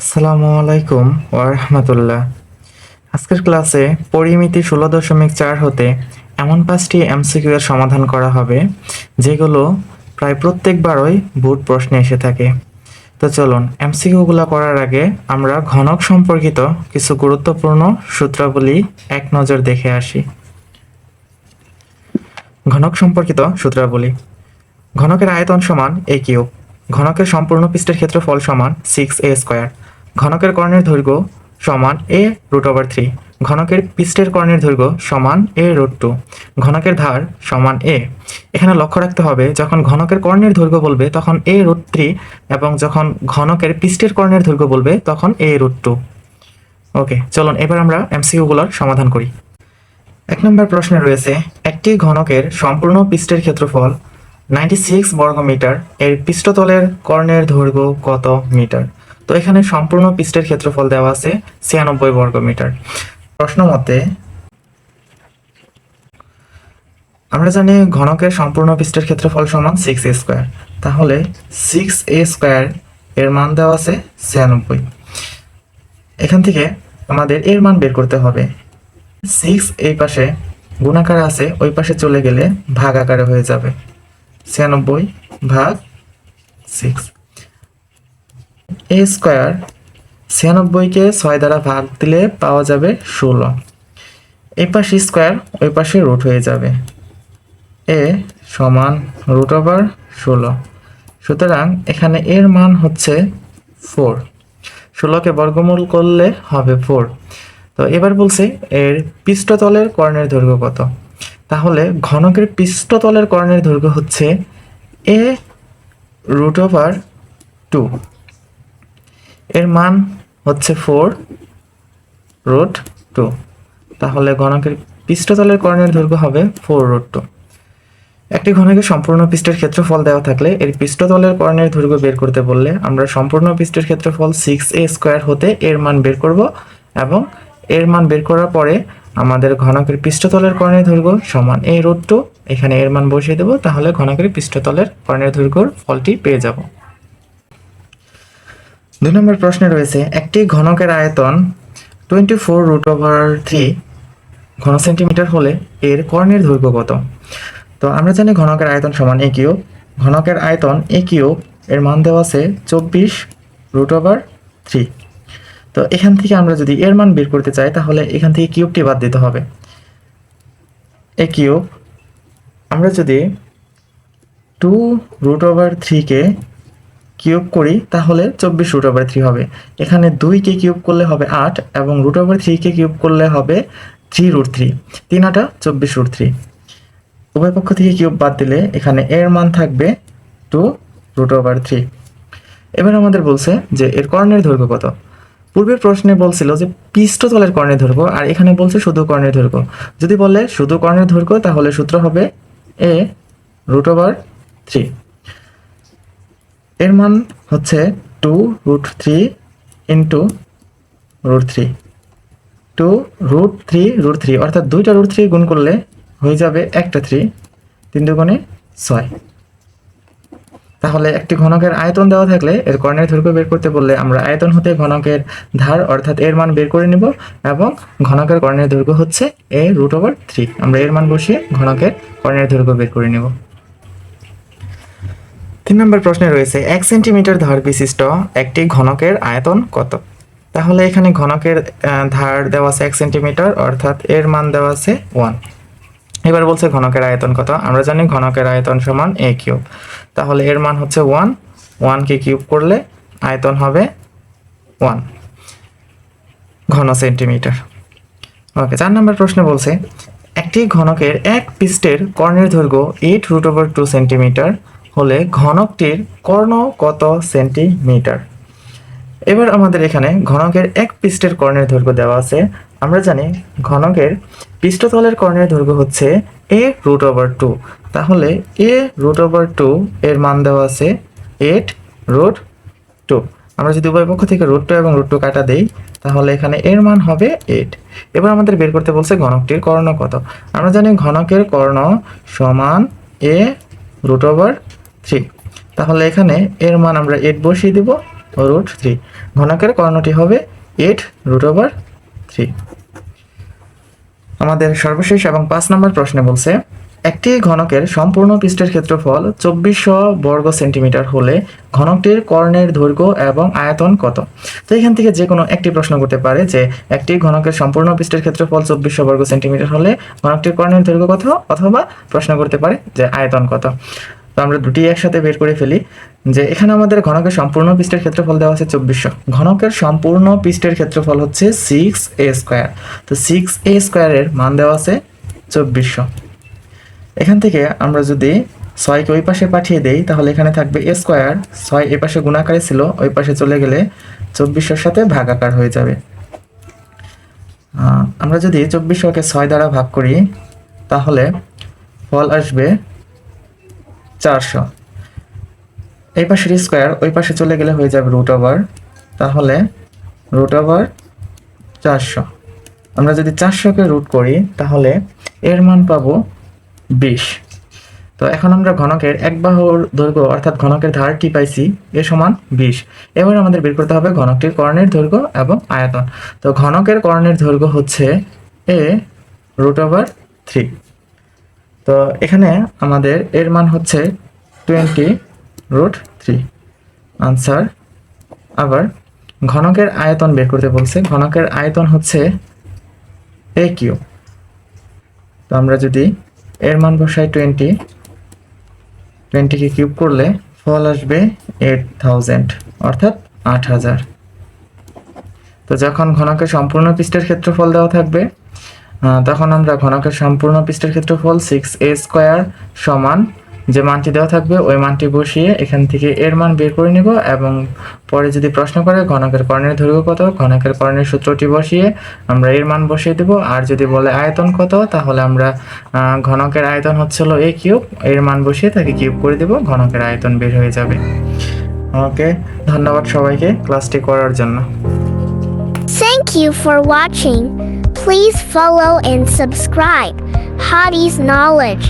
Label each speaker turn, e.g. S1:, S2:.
S1: আসসালামু আলাইকুম ওয়া রাহমাতুল্লাহ। আজকের ক্লাসে পরিমিতি 16.4 হতে এমন 5টি এমসিকিউ এর সমাধান করা হবে যেগুলো প্রায় প্রত্যেকবারই বোর্ড প্রশ্নে এসে থাকে। তো চলুন এমসিকিউ গুলো করার আগে আমরা ঘনক সম্পর্কিত কিছু গুরুত্বপূর্ণ সূত্রাবলী এক নজর দেখে আসি। ঘনক সম্পর্কিত সূত্রাবলী। ঘনকের আয়তন সমান a কিউব। ঘনকের সম্পূর্ণ পৃষ্ঠের ক্ষেত্রফল সমান 6a স্কয়ার। ঘনকের কর্ণের দৈর্ঘ্য সমান a√3। ঘনকের পৃষ্ঠের কর্ণের দৈর্ঘ্য সমান a√2। ঘনকের ধার সমান a। এখানে লক্ষ্য রাখতে হবে যখন ঘনকের কর্ণের দৈর্ঘ্য বলবে তখন a√3 এবং যখন ঘনকের পৃষ্ঠের কর্ণের দৈর্ঘ্য বলবে তখন a√2। ওকে, চলুন এবার আমরা এমসিকিউ গুলোর সমাধান করি। 1 নম্বর প্রশ্নে রয়েছে একটি ঘনকের সম্পূর্ণ পৃষ্ঠের ক্ষেত্রফল 96 বর্গমিটার এর পৃষ্ঠতলের কর্ণের দৈর্ঘ্য কত মিটার। তো এখানে সম্পূর্ণ পৃষ্ঠের ক্ষেত্রফল দেওয়া আছে 96 বর্গমিটার। প্রশ্ন মতে আমরা জানি ঘনকের সম্পূর্ণ পৃষ্ঠের ক্ষেত্রফল সমান 6a স্কয়ার, তাহলে 6a স্কয়ার এর মান দেওয়া আছে 96। এখান থেকে আমাদের এর মান বের করতে হবে। 6 এই পাশে গুণাকারে আছে, ওই পাশে চলে গেলে ভাগ আকারে হয়ে যাবে 96 ভাগ 6। a স্কয়ার 96কে 6 দ্বারা ভাগ দিলে পাওয়া যাবে 16। এই পাশে স্কয়ার ওই পাশে রুট হয়ে যাবে, a সমান √16। সুতরাং এখানে এর মান হচ্ছে 4। 16কে বর্গমূল করলে হবে 4। তো এবার বলছি এর পৃষ্ঠতলের কর্ণের দৈর্ঘ্য কত। তাহলে ঘনকের পৃষ্ঠতলের কর্ণের দৈর্ঘ্য হচ্ছে a√2। এর মান হচ্ছে 4√2। তাহলে ঘনকের পৃষ্ঠতলের কর্ণের দৈর্ঘ্য হবে 4√2। একটি ঘনকের সম্পূর্ণ পৃষ্ঠের ক্ষেত্রফল দেওয়া থাকলে এর পৃষ্ঠতলের কর্ণের দৈর্ঘ্য বের করতে বললে আমরা সম্পূর্ণ পৃষ্ঠের ক্ষেত্রফল 6a স্কয়ার হতে এর মান বের করব এবং এর মান বের করার পরে আমাদের ঘনকের পৃষ্ঠতলের কর্ণের দৈর্ঘ্য সমান a√2, এখানে এর মান বসিয়ে দেব, তাহলে ঘনকের পৃষ্ঠতলের কর্ণের দৈর্ঘ্যর ফলটি পেয়ে যাব। 2 নম্বর প্রশ্নে রয়েছে একটি ঘনকের আয়তন 24√3 ঘন সেন্টিমিটার হলে এর কর্ণের দৈর্ঘ্য কত। তো আমরা জানি ঘনকের আয়তন সমান a কিউব। ঘনকের আয়তন a কিউব এর মান দেওয়া আছে 24√3। তো এখান থেকে আমরা যদি এর মান বের করতে চাই তাহলে এখান থেকে কিউবটি বাদ দিতে হবে। a কিউব আমরা যদি 2√3 কে কিউব করি তাহলে 24√3 হবে। এখানে 2কে কিউব করলে হবে 8 এবং √3কে কিউব করলে হবে 3√3। 3 8 24√3। উভয় পক্ষ থেকে কিউব বাদ দিলে এখানে এর মান থাকবে 2√3। এবার আমাদের বলছে যে এর কর্ণের দৈর্ঘ্য কত। পূর্বের প্রশ্নে বলছিল যে পৃষ্ঠতলের কর্ণের দৈর্ঘ্য, আর এখানে বলছে শুধু কর্ণের দৈর্ঘ্য। যদি বলে শুধু কর্ণের দৈর্ঘ্য তাহলে সূত্র হবে a√3। এর মান হচ্ছে 2√3 ইন্টু √3। 2√3 অর্থাৎ 2টা √3 গুণ করলে হয়ে যাবে একটা 3, 3 দুগুণে 6। তাহলে একটি ঘনকের আয়তন দেওয়া থাকলে এর কর্ণের দৈর্ঘ্য বের করতে বললে আমরা আয়তন হতে ঘনকের ধার অর্থাৎ এর মান বের করে নিব এবং ঘনকের কর্ণের দৈর্ঘ্য হচ্ছে a√3। আমরা এর মান বসিয়ে ঘনকের কর্ণের দৈর্ঘ্য বের করে নিব। 3 নম্বর প্রশ্নে রয়েছে 1 সেন্টিমিটার ধার বিশিষ্ট একটি ঘনকের আয়তন কত। তাহলে এখানে ঘনকের ধার দেওয়া আছে 1 সেন্টিমিটার অর্থাৎ এর মান দেওয়া আছে 1। এবার বলছে ঘনকের আয়তন কত। আমরা জানি ঘনকের আয়তন সমান a কিউব, তাহলে এর মান হচ্ছে 1। 1কে কিউব করলে আয়তন হবে 1 ঘন সেন্টিমিটার। ওকে, 4 নম্বর প্রশ্নে বলছে একটি ঘনকের এক পৃষ্ঠের কর্ণের দৈর্ঘ্য 8√2 সেন্টিমিটার হলে ঘনকটির কর্ণ কত সেন্টিমিটার। এবার আমাদের এখানে ঘনকের এক পৃষ্ঠের কর্ণের দৈর্ঘ্য দেওয়া আছে। আমরা জানি ঘনকের পৃষ্ঠতলের কর্ণের দৈর্ঘ্য হচ্ছে a√2, তাহলে a√2 এর মান দেওয়া আছে 8√2। আমরা যদি উভয় পক্ষ থেকে √2 এবং √2 কাটা দেই তাহলে এখানে এর মান হবে 8। এবার আমাদের বের করতে বলছে ঘনকটির কর্ণ কত। আমরা জানি ঘনকের কর্ণ সমান a√3, তাহলে এখানে এর মান আমরা 8 বসিয়ে দিব রুট 3। ঘনকের কর্ণটি হবে 8√3। আমাদের সর্বশেষ এবং 5 নম্বর প্রশ্নে বলছে একটি ঘনকের সম্পূর্ণ পৃষ্ঠের ক্ষেত্রফল 2400 বর্গ সেন্টিমিটার হলে ঘনকটির কর্ণের দৈর্ঘ্য এবং আয়তন কত। তো এখান থেকে যে কোনো একটি প্রশ্ন করতে পারে যে একটি ঘনকের সম্পূর্ণ পৃষ্ঠের ক্ষেত্রফল 2400 বর্গ সেন্টিমিটার হলে ঘনকটির কর্ণের দৈর্ঘ্য কত, অথবা প্রশ্ন করতে পারে যে আয়তন কত। তো আমরা দুটি একসাথে বের করে ফেলি যে এখানে আমাদের ঘনকের সম্পূর্ণ পৃষ্ঠের ক্ষেত্রফল দেওয়া আছে 2400। ঘনকের সম্পূর্ণ পৃষ্ঠের ক্ষেত্রফল হচ্ছে 6a²। তো 6a² এর মান দেওয়া আছে 2400। এখান থেকে আমরা যদি 6কে ওই পাশে পাঠিয়ে দেই তাহলে এখানে থাকবে a²। 6 এই পাশে গুণাকারে ছিল, ওই পাশে চলে গেলে 2400-র সাথে ভাগাকার হয়ে যাবে। আমরা যদি 2400কে 6 দ্বারা ভাগ করি তাহলে ফল আসবে 400। এই পাশের স্কোয়ার ওই পাশে চলে গেলে হয়ে যাবে √, তাহলে √400। আমরা যদি 400কে রুট করি তাহলে এর মান পাবো 20। তো এখন আমরা ঘনকের এক বাহুর দৈর্ঘ্য অর্থাৎ ঘনকের ধারটি পাইছি এ সমান 20। এবার আমাদের বের করতে হবে ঘনকটির কর্ণের দৈর্ঘ্য এবং আয়তন। তো ঘনকের কর্ণের দৈর্ঘ্য হচ্ছে a√3। তো এখানে আমাদের এর মান হচ্ছে 20√3 আনসার। আবার ঘনকের আয়তন বের করতে বলছে, ঘনকের আয়তন হচ্ছে a³। তো আমরা যদি এর মান বসাই 20কে কিউব করলে ফল আসবে 8000 অর্থাৎ 8000। তো যখন ঘনকের সম্পূর্ণ পৃষ্ঠের ক্ষেত্রফল দেওয়া থাকবে তখন আমরা ঘনকের সম্পূর্ণ পৃষ্ঠের ক্ষেত্রফল 6a² সমান যে মানটি দেওয়া থাকবে ওই মানটি বসিয়ে এখান থেকে এর মান বের করে নেব, এবং পরে যদি প্রশ্ন করে ঘনকের কর্ণের দৈর্ঘ্য কত, ঘনকের কর্ণের সূত্রটি বসিয়ে আমরা এর মান বসিয়ে দেব। আর যদি বলে আয়তন কত তাহলে আমরা ঘনকের আয়তন হচ্ছিল a³ এর মান বসিয়ে তাকে কিউব করে দেব, ঘনকের আয়তন বের হয়ে যাবে। ওকে, ধন্যবাদ সবাইকে ক্লাসটি করার জন্য।
S2: Thank you for watching. Please follow and subscribe Hadi's Knowledge.